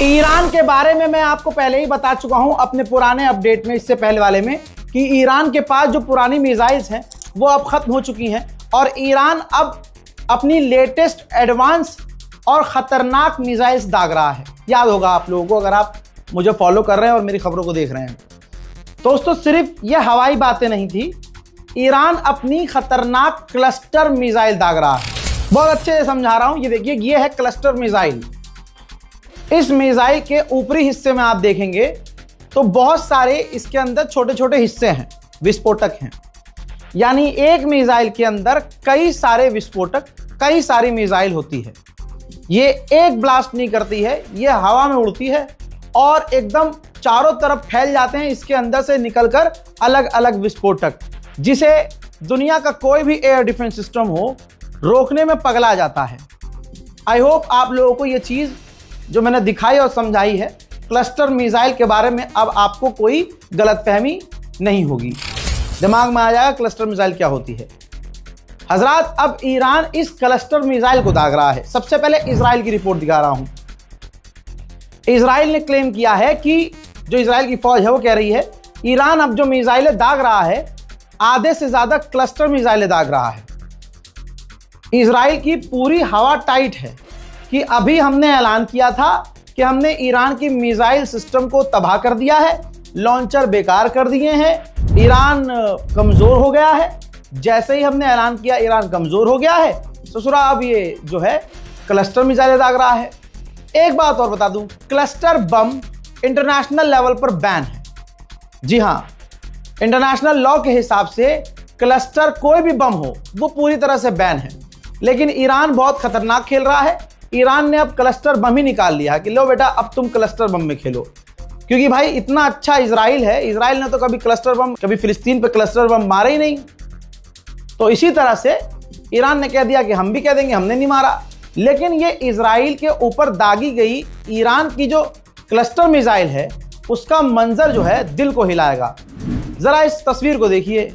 Iran के बारे में मैं आपको पहले ही बता चुका हूं अपने पुराने अपडेट में, इससे पहले वाले में, कि ईरान के पास जो पुरानी मिसाइल्स हैं वो अब खत्म हो चुकी हैं और ईरान अब अपनी लेटेस्ट एडवांस और खतरनाक मिसाइल्स दाग रहा है। याद होगा आप लोगों को, अगर आप मुझे फॉलो कर रहे हैं और मेरी खबरों को देख रहे हैं। दोस्तों, सिर्फ ये हवाई बातें नहीं थी, ईरान अपनी खतरनाक क्लस्टर मिसाइल दाग रहा है। बहुत अच्छे से समझा रहा हूं, ये देखिए, ये है क्लस्टर मिसाइल। इस मिसाइल के ऊपरी हिस्से में आप देखेंगे तो बहुत सारे इसके अंदर छोटे छोटे हिस्से हैं, विस्फोटक हैं। यानी एक मिसाइल के अंदर कई सारे विस्फोटक, कई सारी मिसाइल होती है। ये एक ब्लास्ट नहीं करती है, ये हवा में उड़ती है और एकदम चारों तरफ फैल जाते हैं इसके अंदर से निकलकर अलग अलग विस्फोटक, जिसे दुनिया का कोई भी एयर डिफेंस सिस्टम हो रोकने में पगला जाता है। आई होप आप लोगों को ये चीज़ जो मैंने दिखाई और समझाई है क्लस्टर मिसाइल के बारे में, अब आपको कोई गलतफहमी नहीं होगी, दिमाग में आ जाएगा क्लस्टर मिसाइल क्या होती है। हजरात, अब ईरान इस क्लस्टर मिसाइल को दाग रहा है। सबसे पहले इजराइल की रिपोर्ट दिखा रहा हूं। इजराइल ने क्लेम किया है कि जो इजराइल की फौज है वो कह रही है ईरान अब जो मिसाइलें दाग रहा है, आधे से ज्यादा क्लस्टर मिसाइलें दाग रहा है। इजराइल की पूरी हवा टाइट है कि अभी हमने ऐलान किया था कि हमने ईरान की मिसाइल सिस्टम को तबाह कर दिया है, लॉन्चर बेकार कर दिए हैं, ईरान कमजोर हो गया है। जैसे ही हमने ऐलान किया ईरान कमजोर हो गया है, ससुरा अब ये जो है क्लस्टर मिसाइलें दाग रहा है। एक बात और बता दूं, क्लस्टर बम इंटरनेशनल लेवल पर बैन है। जी हां, इंटरनेशनल लॉ के हिसाब से क्लस्टर कोई भी बम हो वो पूरी तरह से बैन है। लेकिन ईरान बहुत खतरनाक खेल रहा है। ईरान ने अब क्लस्टर बम ही निकाल लिया कि लो बेटा, अब तुम क्लस्टर बम में खेलो। क्योंकि भाई इतना अच्छा इजराइल है, इजराइल ने तो कभी क्लस्टर बम, कभी फिलिस्तीन पे क्लस्टर बम मारे ही नहीं। तो इसी तरह से ईरान ने कह दिया कि हम भी कह देंगे हमने नहीं मारा। लेकिन ये इजराइल के ऊपर दागी गई ईरान की जो क्लस्टर मिसाइल है उसका मंजर जो है दिल को हिलाएगा। जरा इस तस्वीर को देखिए।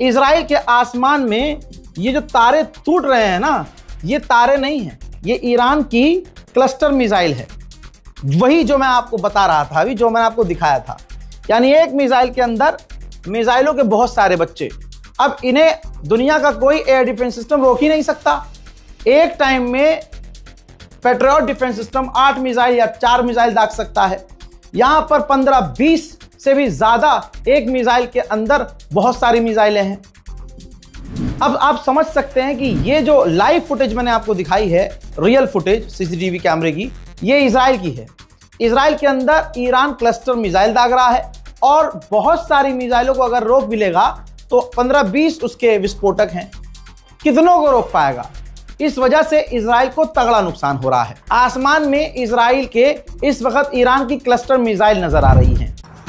इजराइल के आसमान में ये जो तारे टूट रहे हैं ना, ये तारे नहीं हैं, ये ईरान की क्लस्टर मिसाइल है। वही जो मैं आपको बता रहा था अभी, जो मैंने आपको दिखाया था। यानी एक मिसाइल के अंदर मिसाइलों के बहुत सारे बच्चे। अब इन्हें दुनिया का कोई एयर डिफेंस सिस्टम रोक ही नहीं सकता। एक टाइम में पेट्रियट डिफेंस सिस्टम 8 मिसाइल या 4 मिसाइल दाग सकता है। यहां पर 15-20 से भी ज्यादा एक मिसाइल के अंदर बहुत सारी मिसाइलें हैं। अब आप समझ सकते हैं कि ये जो लाइव फुटेज मैंने आपको दिखाई है, रियल फुटेज सीसीटीवी कैमरे की, ये इजराइल की है। इजराइल के अंदर ईरान क्लस्टर मिसाइल दाग रहा है और बहुत सारी मिसाइलों को अगर रोक भी लेगा तो 15-20 उसके विस्फोटक हैं। कितनों को रोक पाएगा? इस वजह से इजराइल को तगड़ा नुकसान हो रहा है। आसमान में इजराइल के इस वक्त ईरान की क्लस्टर मिसाइल नजर आ रही हैं।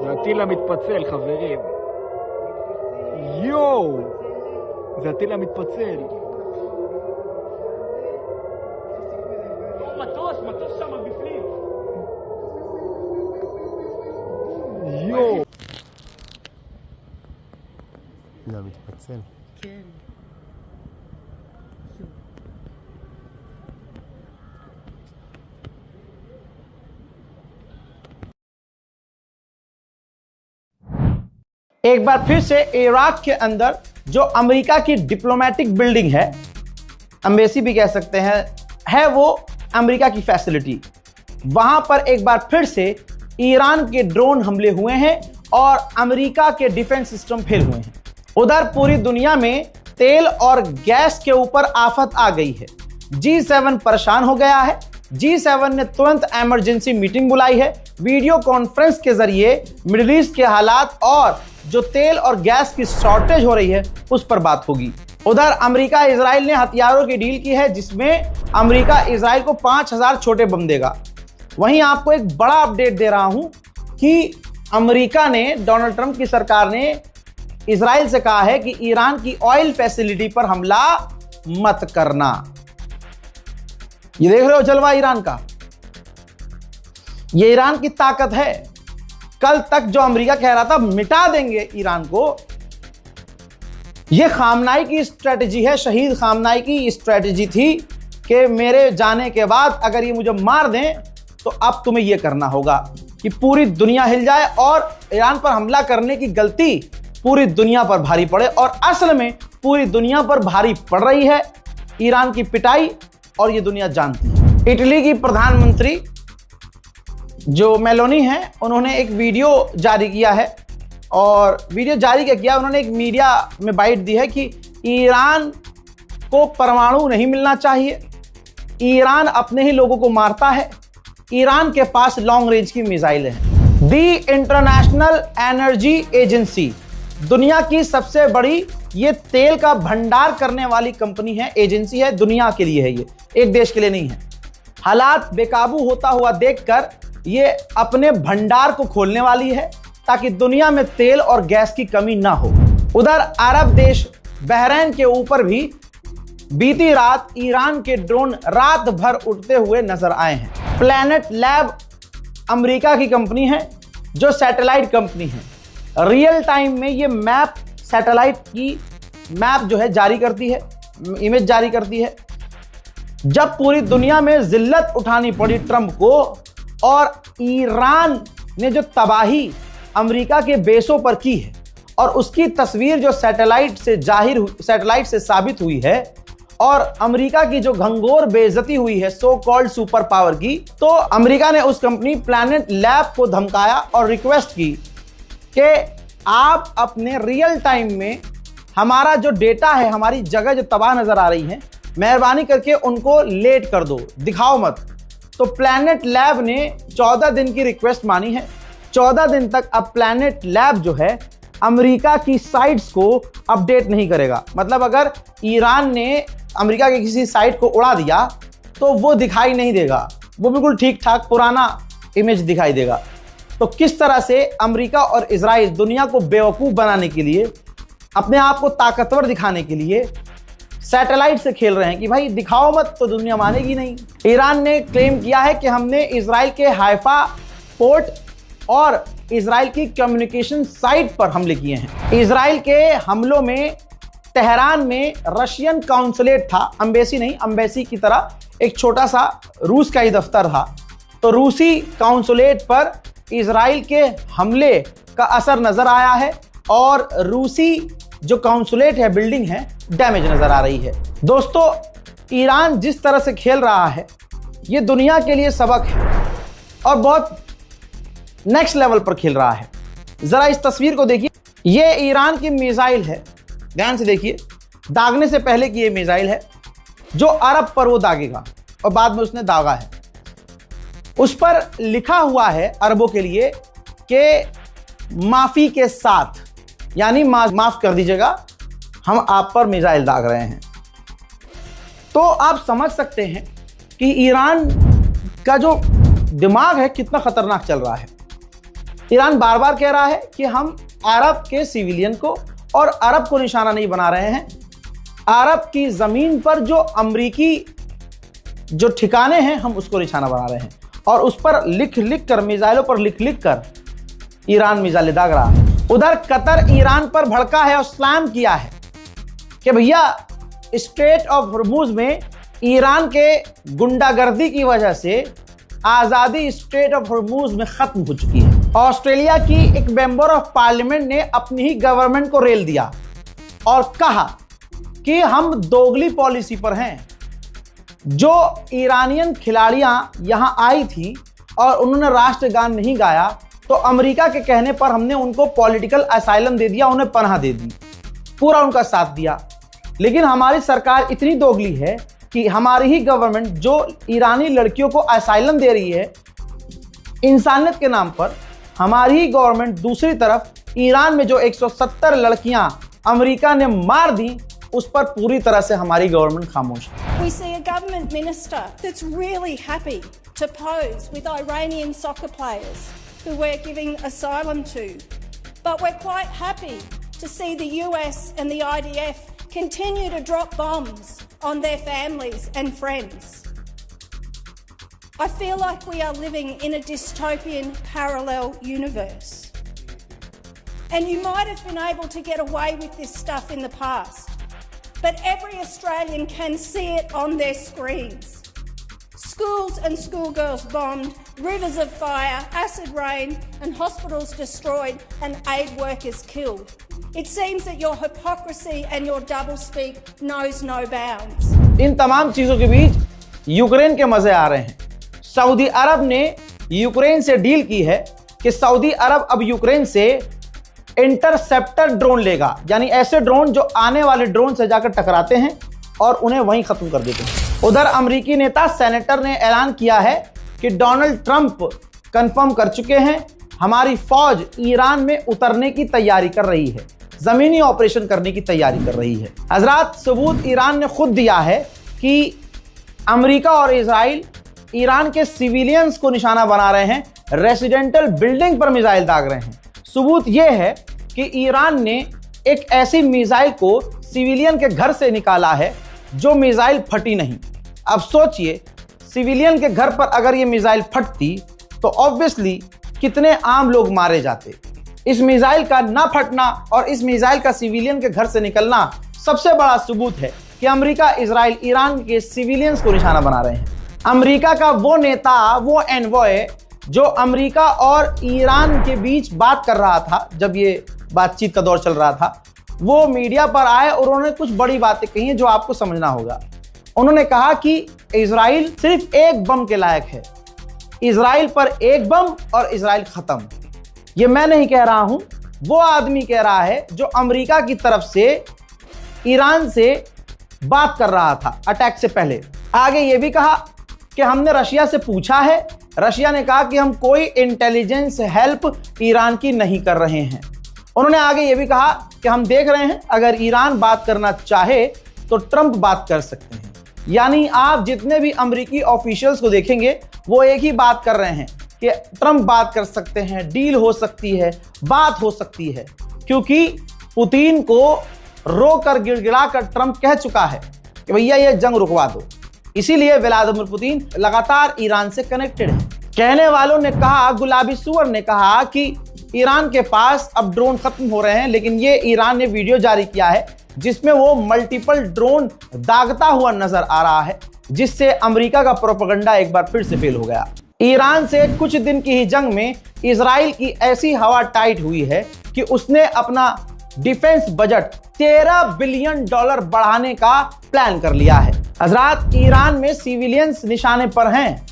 זה הטיל המתפצל, חברים. יואו! זה הטיל המתפצל. מטוס שם בפנים. יואו! זה המתפצל. כן. एक बार फिर से इराक के अंदर जो अमेरिका की डिप्लोमेटिक बिल्डिंग है, एम्बेसी भी कह सकते हैं, है वो अमेरिका की फैसिलिटी। वहां पर एक बार फिर से ईरान के ड्रोन हमले हुए हैं और अमेरिका के डिफेंस सिस्टम फेल हुए हैं। उधर पूरी दुनिया में तेल और गैस के ऊपर आफत आ गई है। G7 परेशान हो गया है। G7 ने तुरंत इमरजेंसी मीटिंग बुलाई है। वीडियो कॉन्फ्रेंस के जरिए मिडिल ईस्ट के हालात और जो तेल और गैस की शॉर्टेज हो रही है उस पर बात होगी। उधर अमेरिका इजराइल ने हथियारों की डील की है, जिसमें अमेरिका इजराइल को 5000 छोटे बम देगा। वहीं आपको एक बड़ा अपडेट दे रहा हूं कि अमेरिका ने, डोनाल्ड ट्रंप की सरकार ने इजराइल से कहा है कि ईरान की ऑयल फैसिलिटी पर हमला मत करना। ये देख रहे हो जलवा ईरान का, ये ईरान की ताकत है। कल तक जो अमेरिका कह रहा था मिटा देंगे ईरान को, यह खामनाई की स्ट्रेटजी है, शहीद खामनाई की स्ट्रेटजी थी कि मेरे जाने के बाद अगर ये मुझे मार दें तो अब तुम्हें यह करना होगा कि पूरी दुनिया हिल जाए और ईरान पर हमला करने की गलती पूरी दुनिया पर भारी पड़े। और असल में पूरी दुनिया पर भारी पड़ रही है ईरान की पिटाई, और ये दुनिया जानती है। इटली की प्रधानमंत्री जो मेलोनी हैं, उन्होंने एक वीडियो जारी किया है, और वीडियो जारी क्या किया, उन्होंने एक मीडिया में बाइट दी है कि ईरान को परमाणु नहीं मिलना चाहिए, ईरान अपने ही लोगों को मारता है, ईरान के पास लॉन्ग रेंज की मिसाइलें हैं। दी इंटरनेशनल एनर्जी एजेंसी, दुनिया की सबसे बड़ी ये तेल का भंडार करने वाली कंपनी है, एजेंसी है, दुनिया के लिए है, ये एक देश के लिए नहीं है। हालात बेकाबू होता हुआ देखकर ये अपने भंडार को खोलने वाली है ताकि दुनिया में तेल और गैस की कमी ना हो। उधर अरब देश बहरीन के ऊपर भी बीती रात ईरान के ड्रोन रात भर उड़ते हुए नजर आए हैं। प्लैनेट लैब अमेरिका की कंपनी है जो सैटेलाइट कंपनी है। रियल टाइम में ये मैप, सैटेलाइट की मैप जो है जारी करती है, इमेज जारी करती है। जब पूरी दुनिया में जिल्लत उठानी पड़ी ट्रंप को और ईरान ने जो तबाही अमेरिका के बेसों पर की है, और उसकी तस्वीर जो सैटेलाइट से साबित हुई है, और अमेरिका की जो घंघोर बेइज्जती हुई है सो कॉल्ड सुपर पावर की, तो अमेरिका ने उस कंपनी प्लैनेट लैब को धमकाया और रिक्वेस्ट की कि आप अपने रियल टाइम में हमारा जो डेटा है, हमारी जगह जो तबाह नजर आ रही है, मेहरबानी करके उनको लेट कर दो, दिखाओ मत। तो प्लैनेट लैब ने 14 दिन की रिक्वेस्ट मानी है। 14 दिन तक अब प्लैनेट लैब जो है अमेरिका की साइट्स को अपडेट नहीं करेगा। मतलब अगर ईरान ने अमेरिका के किसी साइट को उड़ा दिया तो वो दिखाई नहीं देगा, वो बिल्कुल ठीक ठाक पुराना इमेज दिखाई देगा। तो किस तरह से अमेरिका और इजराइल दुनिया को बेवकूफ़ बनाने के लिए, अपने आप को ताकतवर दिखाने के लिए सैटेलाइट से खेल रहे हैं कि भाई दिखाओ मत तो दुनिया मानेगी नहीं। ईरान ने क्लेम किया है कि हमने इजराइल के हाइफा पोर्ट और इजराइल की कम्युनिकेशन साइट पर हमले किए हैं। इजराइल के हमलों में तेहरान में रशियन काउंसुलेट था, एम्बेसी नहीं, एम्बेसी की तरह एक छोटा सा रूस का ही दफ्तर था। तो रूसी काउंसुलेट पर इजराइल के हमले का असर नजर आया है, और रूसी जो काउंसुलेट है, बिल्डिंग है, डैमेज नजर आ रही है। दोस्तों, ईरान जिस तरह से खेल रहा है ये दुनिया के लिए सबक है, और बहुत नेक्स्ट लेवल पर खेल रहा है। जरा इस तस्वीर को देखिए, ये ईरान की मिसाइल है, ध्यान से देखिए, दागने से पहले की ये मिसाइल है जो अरब पर वो दागेगा, और बाद में उसने दागा है। उस पर लिखा हुआ है अरबों के लिए कि माफी के साथ, यानी माफ कर दीजिएगा, हम आप पर मिसाइल दाग रहे हैं। तो आप समझ सकते हैं कि ईरान का जो दिमाग है कितना खतरनाक चल रहा है। ईरान बार बार कह रहा है कि हम अरब के सिविलियन को और अरब को निशाना नहीं बना रहे हैं, अरब की जमीन पर जो अमरीकी जो ठिकाने हैं हम उसको निशाना बना रहे हैं, और उस पर लिख लिख कर, मिसाइलों पर लिख लिख कर ईरान मिसाइलें दाग रहा है। उधर कतर ईरान पर भड़का है और स्लैम किया है कि भैया स्ट्रेट ऑफ हॉर्मुज में ईरान के गुंडागर्दी की वजह से आज़ादी स्ट्रेट ऑफ हॉर्मुज में खत्म हो चुकी है। ऑस्ट्रेलिया की एक मेंबर ऑफ पार्लियामेंट ने अपनी ही गवर्नमेंट को रेल दिया और कहा कि हम दोगली पॉलिसी पर हैं। जो ईरानियन खिलाड़ियां यहां आई थी और उन्होंने राष्ट्रगान नहीं गाया, तो अमेरिका के कहने पर हमने उनको पॉलिटिकल असाइलम दे दिया, उन्हें पनाह दे दी, पूरा उनका साथ दिया। लेकिन हमारी सरकार इतनी दोगली है कि हमारी ही गवर्नमेंट जो ईरानी लड़कियों को असाइलम दे रही है इंसानियत के नाम पर, हमारी ही गवर्नमेंट दूसरी तरफ ईरान में जो 170 लड़कियां अमेरिका ने मार दी उस पर पूरी तरह से हमारी गवर्नमेंट खामोश है। We see a government minister that's really happy to pose with Iranian soccer players who we're giving asylum to. But we're quite happy to see the US and the IDF continue to drop bombs on their families and friends. I feel like we are living in a dystopian parallel universe. And you might have been able to get away with this stuff in the past, but every Australian can see it on their screens. Schools and schoolgirls bombed, rivers of fire, acid rain, and hospitals destroyed, and aid workers killed. It seems that your hypocrisy and your doublespeak knows no bounds. इन तमाम चीजों के बीच Ukraine के मजे आ रहे हैं। Saudi अरब ने Ukraine से deal की है कि सऊदी अरब अब यूक्रेन से इंटरसेप्टर ड्रोन लेगा, यानी ऐसे ड्रोन जो आने वाले ड्रोन से जाकर टकराते हैं और उन्हें वहीं खत्म कर देते हैं। उधर अमेरिकी नेता सेनेटर ने ऐलान किया है कि डोनाल्ड ट्रंप कंफर्म कर चुके हैं हमारी फौज ईरान में उतरने की तैयारी कर रही है, जमीनी ऑपरेशन करने की तैयारी कर रही है। हजरात, सबूत ईरान ने खुद दिया है कि अमेरिका और इजराइल ईरान के सिविलियंस को निशाना बना रहे हैं, रेसिडेंटल बिल्डिंग पर मिसाइल दाग रहे हैं। सबूत यह है कि ईरान ने एक ऐसी मिसाइल को सिविलियन के घर से निकाला है जो मिसाइल फटी नहीं। अब सोचिए, सिविलियन के घर पर अगर ये मिसाइल फटती तो ऑब्वियसली कितने आम लोग मारे जाते। इस मिसाइल का ना फटना और इस मिसाइल का सिविलियन के घर से निकलना सबसे बड़ा सबूत है कि अमेरिका, इजराइल ईरान के सिविलियंस को निशाना बना रहे हैं। अमेरिका का वो नेता, वो एनवॉय जो अमेरिका और ईरान के बीच बात कर रहा था, जब ये बातचीत का दौर चल रहा था, वो मीडिया पर आए और उन्होंने कुछ बड़ी बातें कही हैं जो आपको समझना होगा। उन्होंने कहा कि इजराइल सिर्फ एक बम के लायक है, इजराइल पर एक बम और इजराइल खत्म। ये मैं नहीं कह रहा हूं, वो आदमी कह रहा है जो अमेरिका की तरफ से ईरान से बात कर रहा था अटैक से पहले। आगे ये भी कहा कि हमने रशिया से पूछा है, रशिया ने कहा कि हम कोई इंटेलिजेंस हेल्प ईरान की नहीं कर रहे हैं। उन्होंने आगे ये भी कहा कि हम देख रहे हैं अगर ईरान बात करना चाहे तो ट्रंप बात कर सकते हैं। यानी आप जितने भी अमेरिकी ऑफिशियल्स को देखेंगे वो एक ही बात कर रहे हैं कि ट्रंप बात कर सकते हैं, डील हो सकती है, बात हो सकती है, क्योंकि पुतिन को रोकर गिड़गिड़ा कर ट्रंप कह चुका है कि भैया ये जंग रुकवा दो। इसीलिए व्लादिमीर पुतिन लगातार ईरान से कनेक्टेड है। कहने वालों ने कहा, गुलाबी सुअर ने कहा कि ईरान के पास अब ड्रोन खत्म हो रहे हैं, लेकिन ये ईरान ने वीडियो जारी किया है जिसमें वो मल्टीपल ड्रोन दागता हुआ नजर आ रहा है, जिससे अमेरिका का प्रोपेगेंडा एक बार फिर से फेल हो गया। ईरान से कुछ दिन की ही जंग में इजराइल की ऐसी हवा टाइट हुई है कि उसने अपना डिफेंस बजट $13 बिलियन बढ़ाने का प्लान कर लिया है। हजरात, ईरान में सिविलियंस निशाने पर हैं,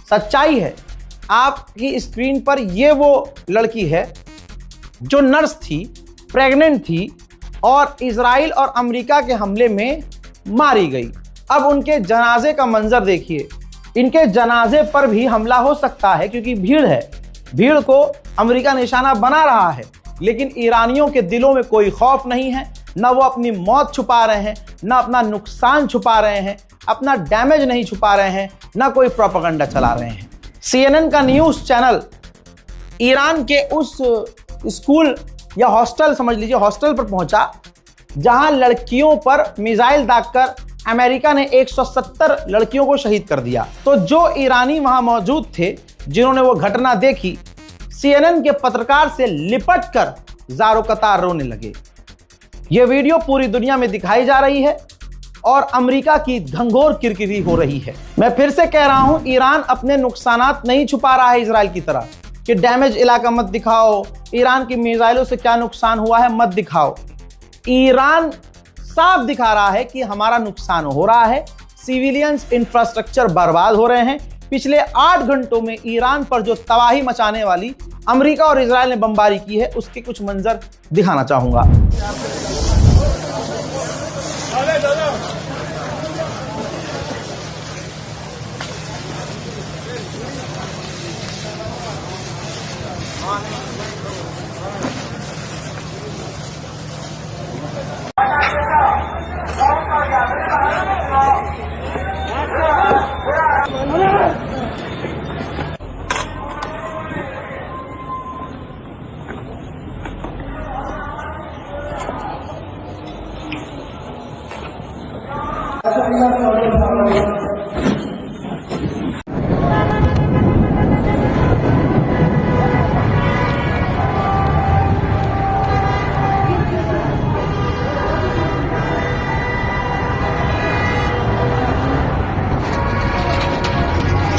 सच्चाई है। आपकी स्क्रीन पर ये वो लड़की है जो नर्स थी, प्रेग्नेंट थी और इजराइल और अमेरिका के हमले में मारी गई। अब उनके जनाजे का मंजर देखिए। इनके जनाजे पर भी हमला हो सकता है क्योंकि भीड़ है, भीड़ को अमेरिका निशाना बना रहा है, लेकिन ईरानियों के दिलों में कोई खौफ नहीं है। ना वो अपनी मौत छुपा रहे हैं, ना अपना नुकसान छुपा रहे हैं, अपना डैमेज नहीं छुपा रहे हैं, ना कोई प्रोपेगेंडा चला रहे हैं। CNN का न्यूज़ चैनल ईरान के उस स्कूल या हॉस्टल, समझ लीजिए हॉस्टल पर पहुंचा जहां लड़कियों पर मिसाइल दागकर अमेरिका ने 170 लड़कियों को शहीद कर दिया। तो जो ईरानी वहां मौजूद थे जिन्होंने वो घटना देखी, CNN के पत्रकार से लिपट कर ज़ारो कतार रोने लगे। ये वीडियो पूरी दुनिया में दिखाई जा रही है और अमेरिका की घंघोर किरकिरी हो रही है। मैं फिर से कह रहा हूं, ईरान अपने नुकसानात नहीं छुपा रहा है इजराइल की तरह कि डैमेज इलाका मत दिखाओ, ईरान की मिसाइलों से क्या नुकसान हुआ है मत दिखाओ। ईरान साफ दिखा रहा है कि हमारा नुकसान हो रहा है, सिविलियंस इंफ्रास्ट्रक्चर बर्बाद हो रहे हैं। पिछले 8 घंटों में ईरान पर जो तबाही मचाने वाली अमेरिका और इजराइल ने बमबारी की है उसके कुछ मंजर दिखाना चाहूंगा।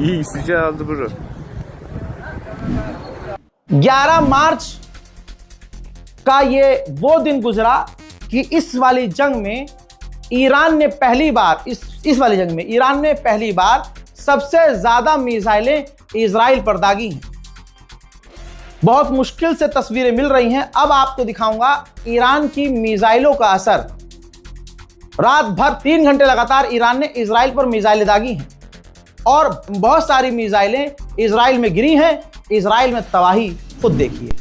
İyi sıcağı aldı buru. 11 मार्च का ये वो दिन गुजरा कि इस वाली जंग में ईरान ने पहली बार इस वाली जंग में ईरान ने पहली बार सबसे ज्यादा मिसाइलें इजराइल पर दागी हैं। बहुत मुश्किल से तस्वीरें मिल रही हैं। अब आपको दिखाऊंगा ईरान की मिसाइलों का असर। रात भर 3 घंटे लगातार ईरान ने इजराइल पर मिसाइलें दागी हैं और बहुत सारी मिसाइलें इजराइल में गिरी हैं। इजराइल में तबाही खुद देखिए।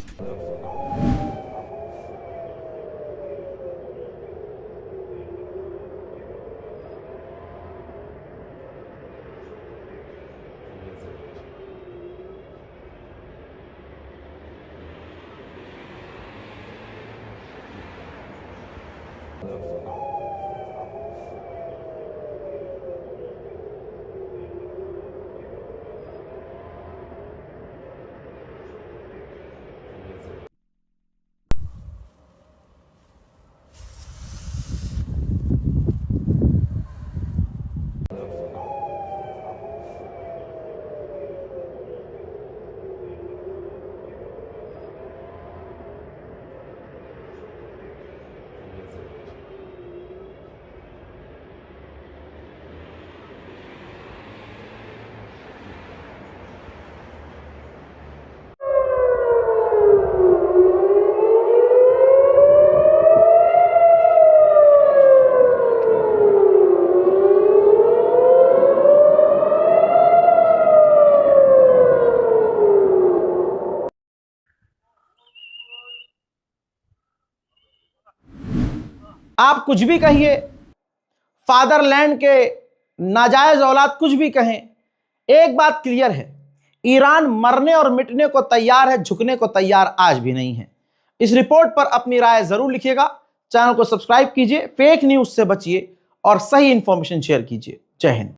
आप कुछ भी कहिए, फादरलैंड के नाजायज औलाद कुछ भी कहें, एक बात क्लियर है, ईरान मरने और मिटने को तैयार है, झुकने को तैयार आज भी नहीं है। इस रिपोर्ट पर अपनी राय जरूर लिखिएगा। चैनल को सब्सक्राइब कीजिए, फेक न्यूज से बचिए और सही इंफॉर्मेशन शेयर कीजिए। जय हिंद।